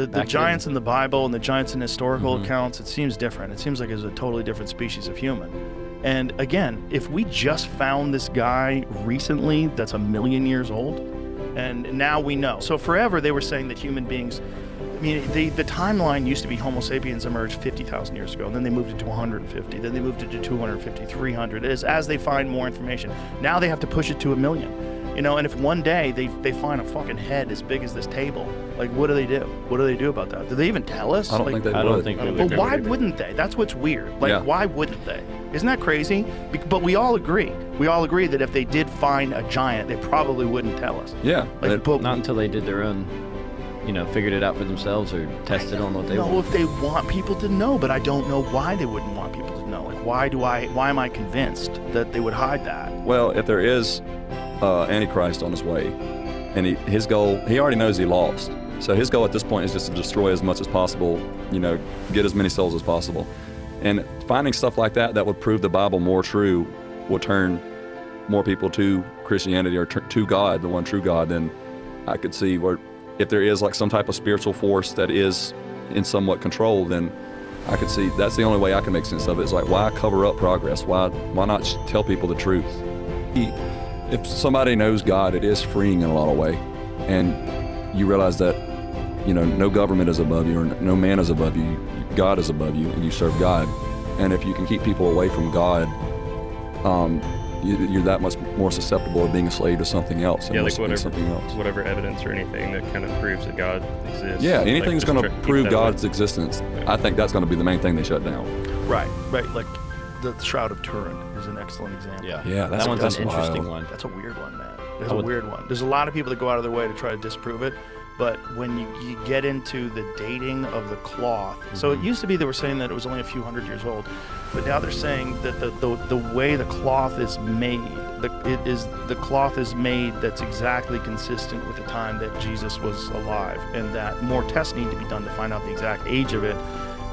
The giants in the Bible and the giants in historical accounts, it seems different. It seems like it's a totally different species of human. And again, if we just found this guy recently that's 1 million years old, and now we know. So forever they were saying that human beings, I mean, the timeline used to be Homo sapiens emerged 50,000 years ago, and then they moved it to 150, then they moved it to 250, 300, as they find more information. Now they have to push it to 1 million. You know, and if one day they find a fucking head as big as this table, like, what do they do? What do they do about that? Do they even tell us? I don't think they would. I don't think they would. But why wouldn't they? That's what's weird. Like, why wouldn't they? Isn't that crazy? But we all agree. We all agree that if they did find a giant, they probably wouldn't tell us. Yeah. Like, but Not until they did their own, figured it out for themselves or tested on what they want. know if they want people to know, but I don't know why they wouldn't want people to know. Like, why am I convinced that they would hide that? Well, if there is Antichrist on his way, and his goal, he already knows he lost. So his goal at this point is just to destroy as much as possible, get as many souls as possible. And finding stuff like that would prove the Bible more true will turn more people to Christianity or to God, the one true God. Then I could see where if there is like some type of spiritual force that is in somewhat control, then I could see that's the only way I can make sense of it. Is like, why cover up progress? Why not tell people the truth? If somebody knows God, it is freeing in a lot of way, and you realize that no government is above you or no man is above you. God is above you, and you serve God. And if you can keep people away from God, you're that much more susceptible to being a slave to something else. Yeah, like whatever evidence or anything that kind of proves that God exists. Yeah, anything that's going to prove God's way. existence. I think that's going to be the main thing they shut down. Right. Like the Shroud of Turin is an excellent example. Yeah, that one's an interesting wild. one. That's a weird one, man. That's a weird one. There's a lot of people that go out of their way to try to disprove it, but when you get into the dating of the cloth, so it used to be they were saying that it was only a few hundred years old, but now they're saying that the way the cloth is made, the cloth is made that's exactly consistent with the time that Jesus was alive, and that more tests need to be done to find out the exact age of it.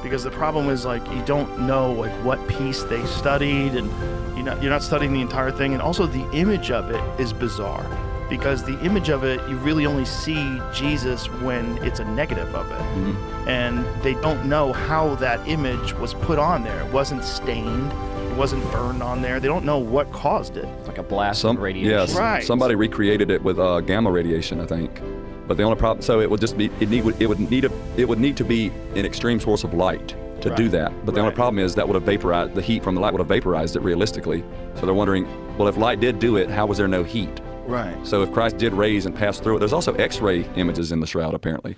Because the problem is, like, you don't know like what piece they studied, and you're not studying the entire thing, and also the image of it is bizarre, because the image of it, you really only see Jesus when it's a negative of it, and they don't know how that image was put on there. It wasn't stained, it wasn't burned on there. They don't know what caused it. Like a blast of radiation. Yes, Right. Somebody recreated it with gamma radiation, I think. But the only problem, so it would just be, it would need to be an extreme source of light to do that. But the only problem is that would have vaporized, the heat from the light would have vaporized it realistically. So they're wondering, well, if light did do it, how was there no heat? Right. So if Christ did raise and pass through it, there's also X-ray images in the Shroud, apparently.